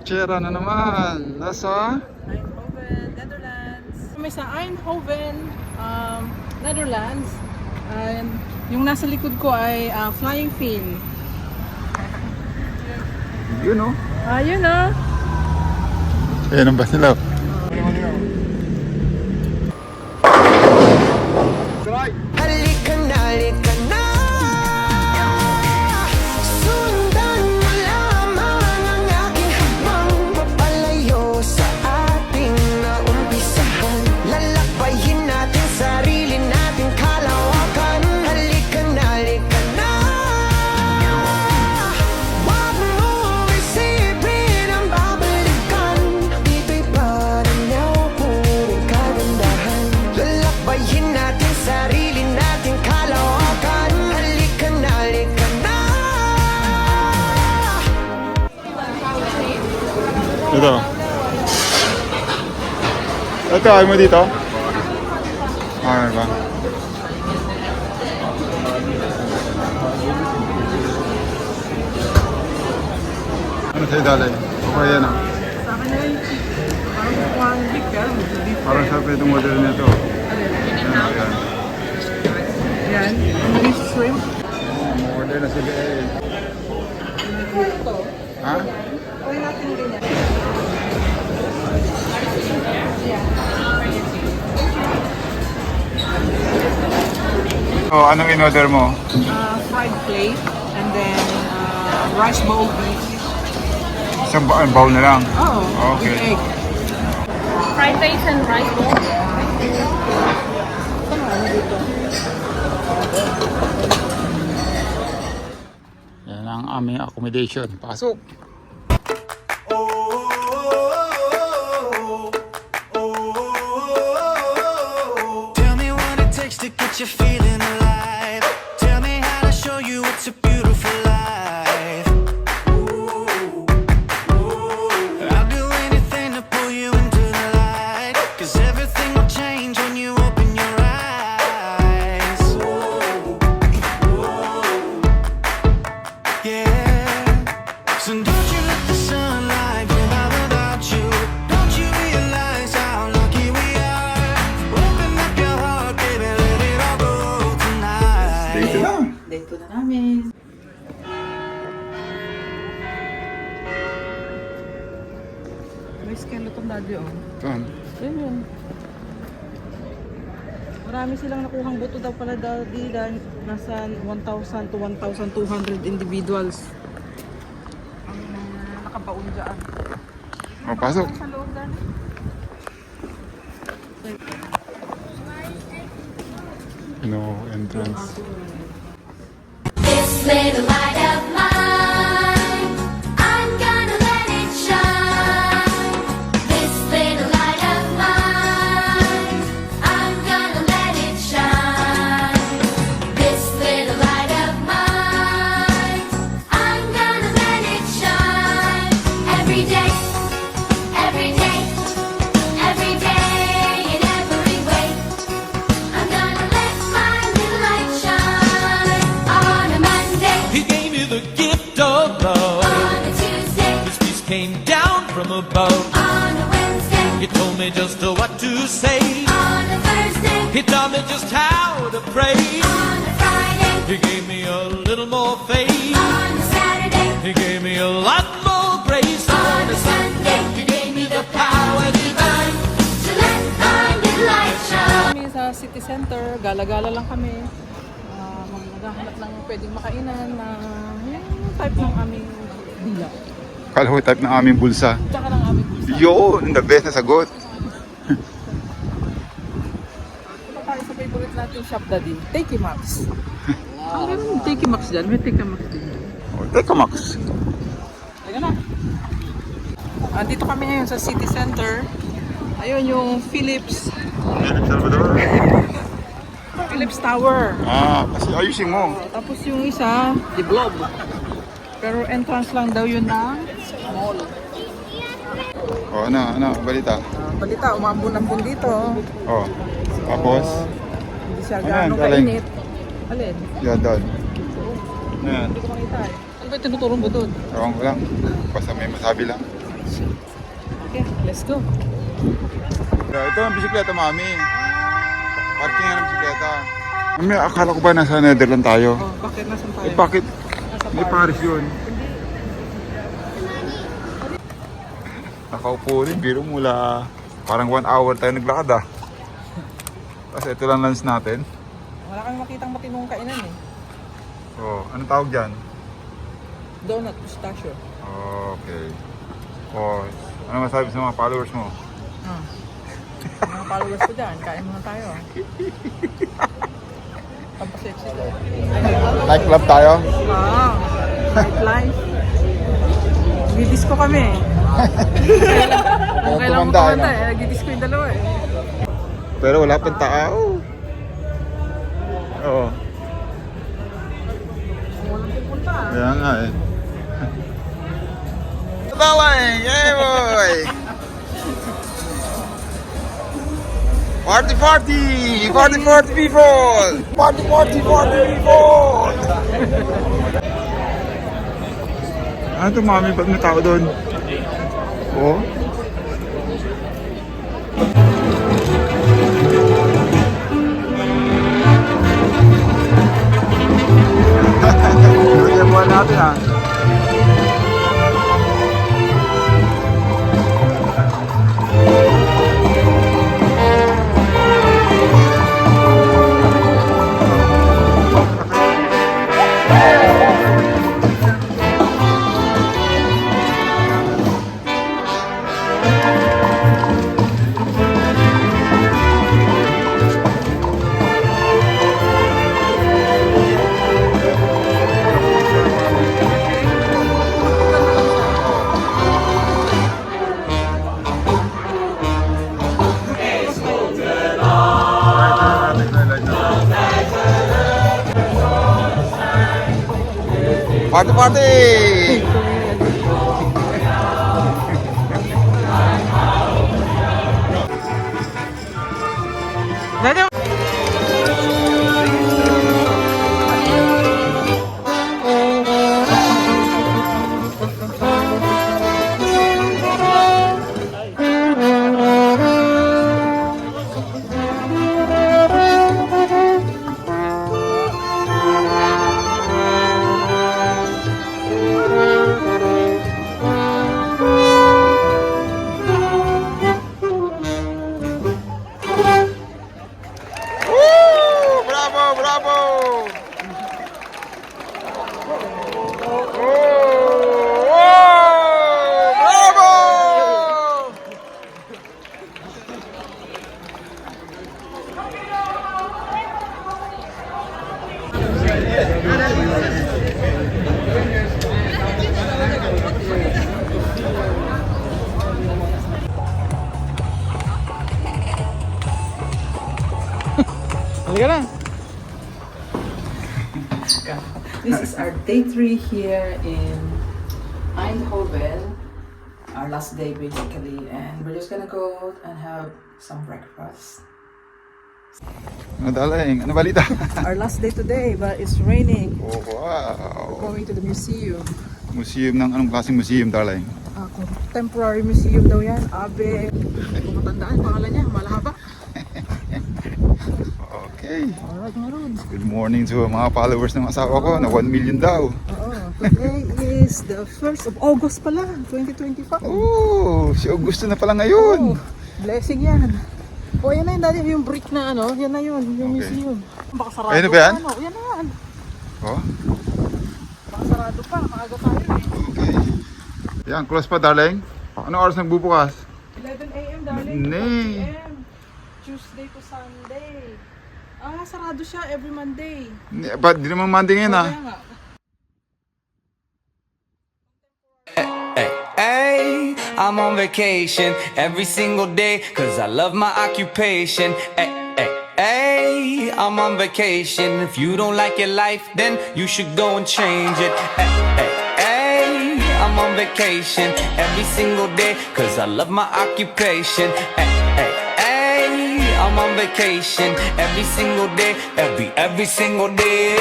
Chera na naman. Nasa? Eindhoven, Netherlands. May sa Eindhoven, Netherlands. And yung nasa likod ko ay Flying Fin. Yun o. Yun o. Ayan ang ba sila? Halika na, halika na. Sundan mo lamang ang aking habang papalayo sa ating naumpisahan. Lalakbayin natin sarili nating kalawakan. Halika na, halika na. Wag mo isipin ang babalikan. Dito'y paranaw, puro kagandahan. Lalakbayin natin sarili nating kalawakan. Halika na, halika na. Ito. Ito, ayaw mo dito? Ano ba? Ano sa'yo dalay? Okay yan ah. Sa akin na yung parang kukuha ng big pero beef. Parang sa itong model nito. Ayan. Yan, beef shrimp. Model na sila eh. Ha? Kaya natin ganyan. Oh, anong in-order mo? Fried plate and then rice bowl beef. Isang bowl na lang. Oh, Okay. with egg. Fried rice and rice bowl. Yan ang aming accommodation. Pasok! Tell me what it takes to get you feeling alive. Tell me how to show you it's a beautiful life. I'll do anything to pull you into the light. 'Cause everything will change when you open your eyes. Yeah. So don't you let the sunlight come out without you. Don't you realize how lucky we are? Open up your heart, baby, let it all go tonight. Dito na! Dito na namin. May skeleton daddy oh. Saan? Yun yun. Marami silang nakuhang buto daw pala daddy dahil nasa 1,000 to 1,200 individuals ang nakabaon dyan. Oh, pasok! Sa loob daddy. No entrance. This little light of mine, I'm gonna let it shine. This little light of mine, I'm gonna let it shine. This little light of mine, I'm gonna let it shine. Every day, every day, every day, in every way. I'm gonna let my little light shine. On a Monday, He gave me the gift of love. on a Tuesday, His peace came down from above. on a Wednesday, He told me just what to say. on a Thursday, He taught me just how to pray. on a Friday, He gave me a little more faith. on a Saturday, He gave me a lot more grace. on a Sunday. He gave me the power divine. To let my little light shine. Kami sa city center, gala-gala lang kami. Maghahanap ng pwedeng makainan na yung type ng aming dila. Kala ko type ng aming bulsa. Tsaka ng aming gusto. Yun! The best na sagot. Ito tayo sa favorite natin shop daddy, Takey Max. Ang meron yung Takey Max dyan, may Takey Max din. Oh, teka Max. Teka na. Andito kami ngayon sa city center. Ayun yung Philips Salvador. Philips Tower. Kasi ayusin mo. Tapos yung isa, The Blob. Pero entrance lang daw yun ng mall. Oh, ano, balita. Balita, umambon-ambon dito. Oh, tapos, Hindi siya Ano yan, gano'ng galing? kainit. Alin? yan doon. Ayan, Hindi ko makita eh. Ano ba yung tinuturo mo doon? ewan ko lang. Basta may masabi lang. Okay, let's go. Ito ang bisikleta, mami. Parking nga ng bisikleta. Mami, akala ko ba nasa Netherlands tayo? Oh, bakit nasan tayo? Eh, bakit? Nasa May Paris yun. Nakaupo rin, biro mula parang 1 hour tayo naglakad ah. Kasi ito lang lunch natin. Wala kami makitang matinong kainan eh. So, anong tawag dyan? Donut, pistachio. Okay. Oh, ano masabi sa mga followers mo? Mga followers ko dyan, kain muna tayo. Pampasexy ko. Nightclub tayo? Nightlife. Nagdi-disco kami. Kung kailan mo tumanda, tumanda eh, nagdi-disco yung dalawa eh. Pero wala pang tao. Oo. Walang pupunta. Kaya nga eh. Dalay! Yay boy! Party party! Party party people! Party party party people! Ano ito mami? Ba't may tao doon? Oo? Lagyan mo natin ah. Party party! Ready? Woo! Bravo! Bravo! Oh! Oh! Bravo! Halika na. This is our day 3 here in Eindhoven. Our last day basically, and we're just gonna go and have some breakfast. Ano daling? Ano balita? Our last day today, but it's raining. Oh, wow! Going to the museum. Museum ng anong klaseng museum, darling? Contemporary museum daw yan. Abe. Kung matandaan, pangalan niya, malahaba. Okay. Alright, meron. Good morning to mga followers ng asawa ko na 1 million daw. Today is the 1st of August pala, 2025. Oh, si Augusto na pala ngayon. Blessing yan. Oh, yan na yun, daddy. Yung brick na ano, yan na yun, yung Okay. museum. Baka sarado Ayun na ba yan? pa, ano? Yan na yan. Oh, Baka sarado pa, maaga tayo eh. okay. Yan, close pa, darling. Anong oras nagbubukas? 11 a.m. darling, Nay. 12 p.m. Tuesday to Sunday. Sarado siya every Monday. Ba't di naman Monday ngayon ah? Kaya nga. Hey, hey, I'm on vacation every single day cause I love my occupation. Hey, hey, hey, I'm on vacation. If you don't like your life, then you should go and change it. Hey, hey, hey, I'm on vacation every single day cause I love my occupation. Hey, hey, hey, I'm on vacation every single day, every single day.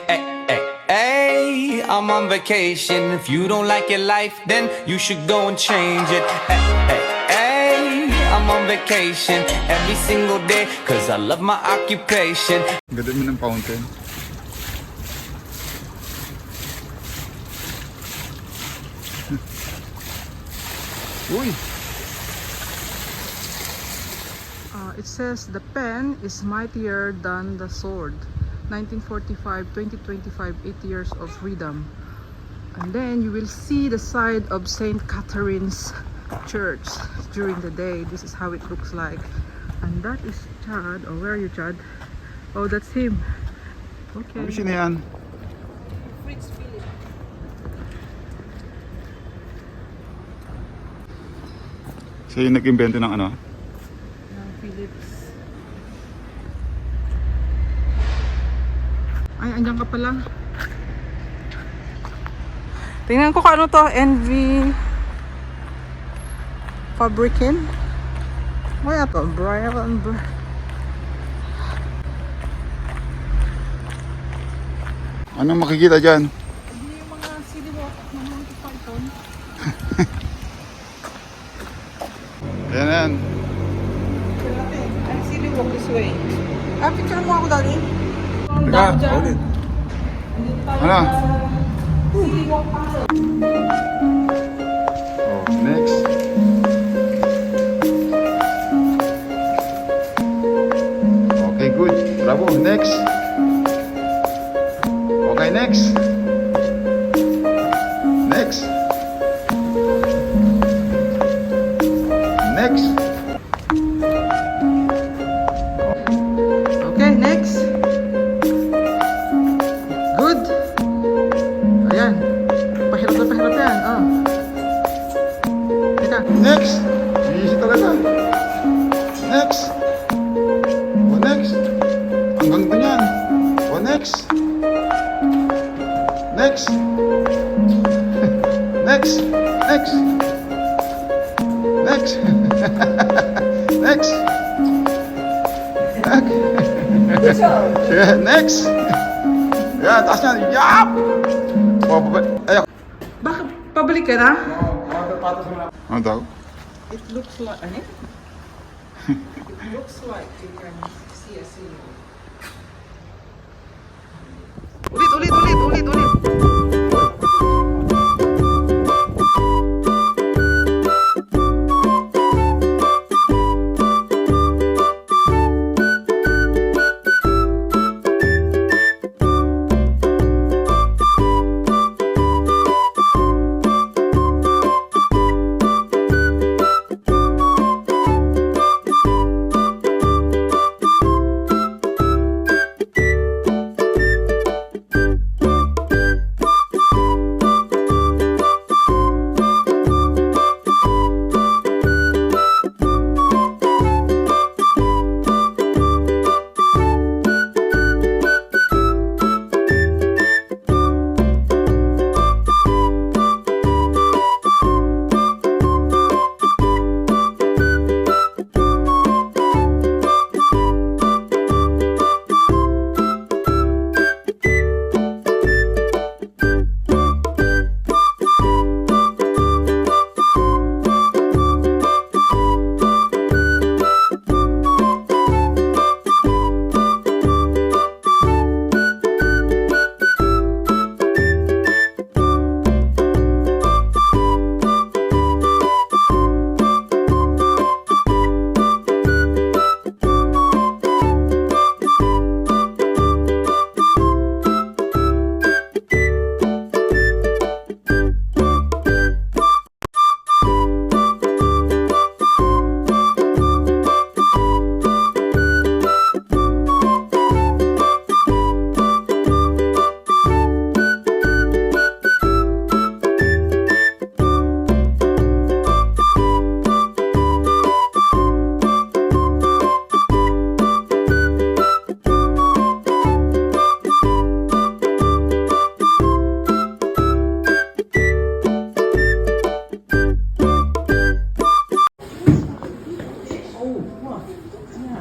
Hey, hey, hey, I'm on on vacation. If you don't like your life, then you should go and change it. Hey, hey, hey, I'm on vacation every single day, cause I love my occupation. Ganda mo ng fountain. Uy! It says the pen is mightier than the sword. 1945, 2025, 8 years of freedom. And then you will see the side of St. Catherine's Church during the day. This is how it looks like. And that is Chad. Oh, where are you, Chad? Oh, that's him. Okay. Sino yan? Fritz Philip. Siya yung nag-invento ng ano? Philips. Ay, andyan ka pala. Tingnan ko kung ano to. NV Fabrican. Kaya to? Brian. Anong makikita dyan? Hindi yung mga silhouette ng Monty Python. Ayan yan. Ay, silhouette this way. Ah, picture mo ako, Daddy. Teka, ulit. Ano? Oh, next. Okay, good. Bravo. Next. Okay, next. Next. Next. Okay, next. Good. Ayan. Pahirap yan. Oh. Teka. Next. Easy talaga. Next. O next. Hanggang doon yan. O next. Next. Next. Next. Next. Next. Yeah, next. Yeah, taas yan. Yap! Oh, ayak. Bakit? Pabalik ka na? Ano daw? It looks like, ano? It looks like you can see a silhouette. Ulit.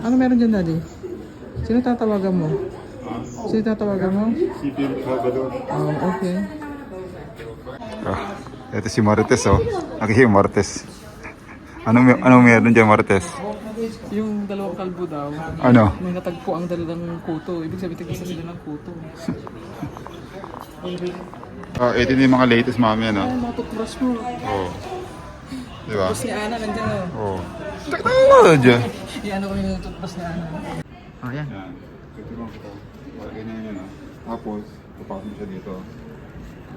Ano meron dyan, Daddy? Sino tatawagan mo? Sino tatawagan mo? Si Philip Salvador. Oh, okay. Oh, ito si Marites, oh. Nakikita Marites. Anong meron dyan, Marites? Yung dalawang kalbo daw, Ano? may natagpo ang dalalang kuto. Ibig sabihin, tigisa sila ng kuto. Oh, ito yung mga latest mami, ano? Ay, mga toothbrush mo. Oh. Di ba? Si Ana, nandiyan na. Oh. Ano dyan? Iano ko yung toothbrush ni Ana. Oh, yan. Yan. Tuturuan ko to. Ganyan yun, ah. Tapos, papasok mo siya dito.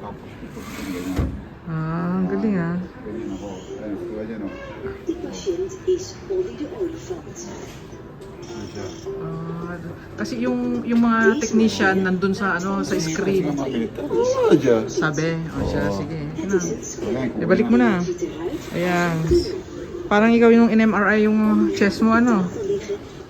Tapos, ito ganyan. Ah, ang galing ah. Ganyan ako. Ayan, tuwa dyan, oh. De patiënt is onder de olifant. Ayan siya. Kasi yung mga technician nandun sa sa screen. Ano dyan? Sabi, siya, sige. Yun na. Ayan, Ibalik mo na. Ayan. Parang ikaw yung in-MRI yung chest mo, ano?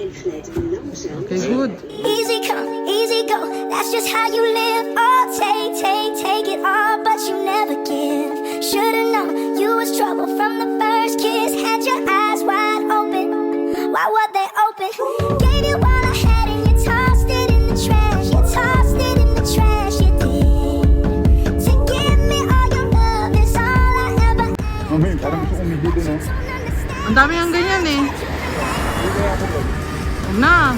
En glijdt langzaam. Okay, good. Easy come, easy go. That's just how you live. Oh, take it all, but you never give. Should've known you was trouble from the first kiss. Had your eyes wide open. Why were they open? Gave you all I had and you tossed it in the trash. You tossed it in the trash. You did. To give me all your love is all I ever asked. Mami, parang gusto kong umihi din, oh. Ang dami ang ganyan eh. Huwag na.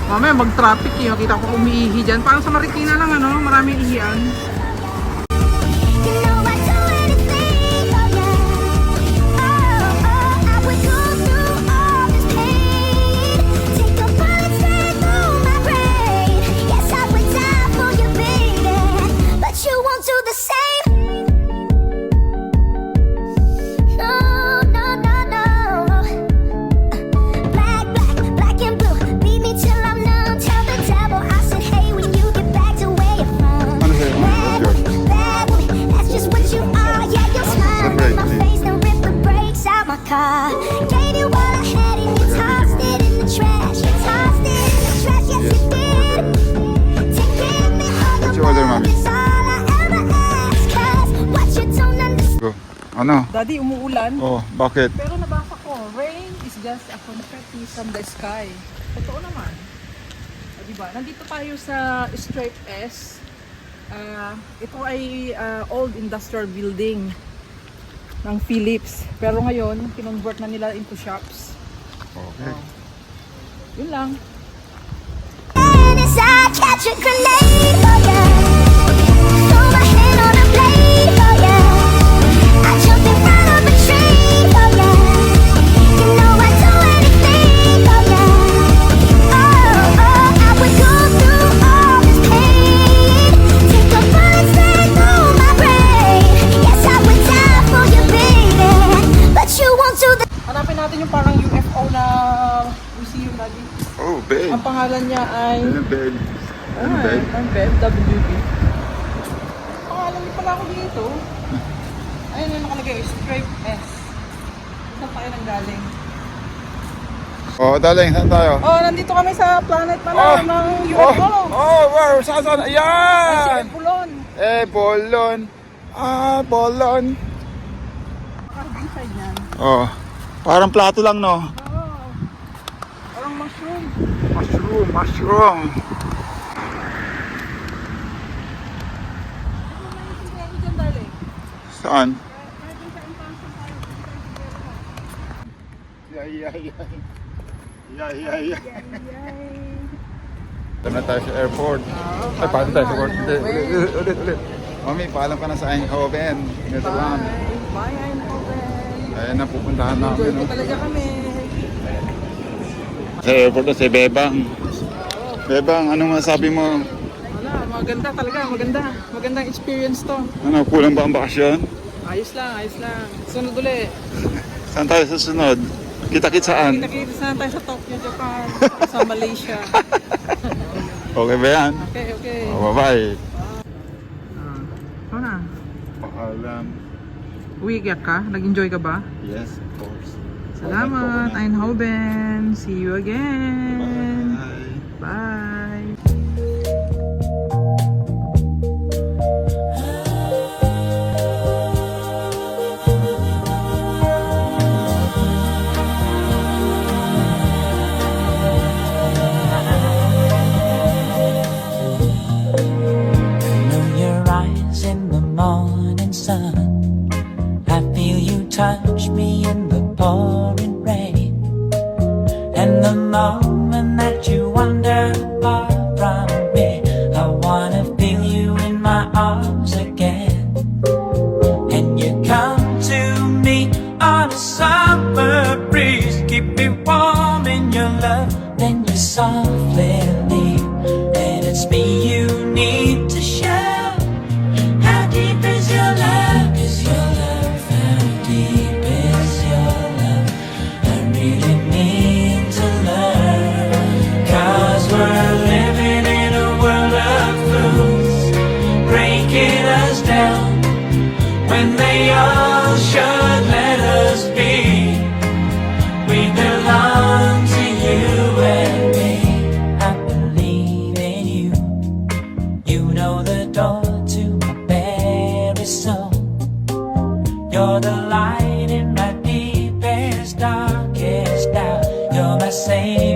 Mamaya mag-traffic eh. Kita ko umiihi dyan. Parang sa Marikina lang ano. Maraming ihian. You know I'd do anything for you. I would go through all this pain. Take a bullet straight through my brain. Yes, I would die for you, baby. But you won't do the same. No, no, no, no. Black and blue. Beat me till I'm numb. Tell the devil I said, hey, when you get back to where you're from. Ano sa'yo? Bad boy, that's just what you are. Yeah, you're smiling in my face, then rip the brakes out my car. Gave you all I had and you tossed it in the trash. You tossed it in the trash, yes you did. To give me all What's your your order, love Mami? is all I ever ask. 'Cause what you don't understand. Go. Ano? Daddy, umuulan. Oh, bakit? Pero nabasa ko, rain is just a confetti from the sky. Totoo naman. Diba? Nandito tayo sa Strip S. Ito ay old industrial building ng Philips. Pero ngayon, kinonvert na nila into shops. Okay. Yun lang. And as I catch a grenade for ya, throw my hand on a blade for ya. I jump in front of a train for ya. You know I'd do anything for ya. I would go through all this pain. Take a bullet straight through my brain. Yes, I would die for you, baby. But you won't do the. Hanapin natin yung parang UFO na museum natin. Oh, babe. Ang pangalan niya ay... Ano, babe? Ano, babe? Ang BEV, WB. Pangalan niya pala ako dito. Ayun yung nakalagay, Strip S. Saan tayo nang galing? Oh, darling, saan tayo? Oh, nandito kami sa planet pala ng UFO. wow, saan? Si Ayan! Epulon. Bolon. Bolon. Nakarating side niyan. Oh, parang plato lang, no? Oh, parang mushroom. Mushroom. Diyan, darling. Saan? Nandito sa impasok tayo. Yay. Ito na tayo sa airport. Ay, paano tayo sa airport? Ulit. Mami, paalam ka na sa Eindhoven, Netherlands. Bye, Eindhoven. Ayan na, pupuntahan namin. Enjoy po talaga kami. Sa airport na si Bebang. Bebang, anong masabi mo? Wala, maganda talaga, maganda. Magandang experience to. Ano, kulang ba ang bakasyon? Ayos lang. Sunod ulit. Saan tayo susunod? Kita-kit saan? Nakikita na tayo sa Tokyo, Japan. Sa Malaysia. Okay ba yan? Okay. Oh, bye-bye. Ano na? Paalam. Uwi ka? Nag-enjoy ka ba? Yes, of course. Salamat, Eindhoven. See you again. Bye. Bye. Know your eyes in the morning sun. me you need to show. How deep is your love? Is your love? How deep is your love? I really need to learn. 'Cause we're living in a world of fools, breaking us down when they all should let us be. We belong to you and me. I believe in you. You know the door to my very soul. You're the light in my deepest, darkest doubt. You're my savior.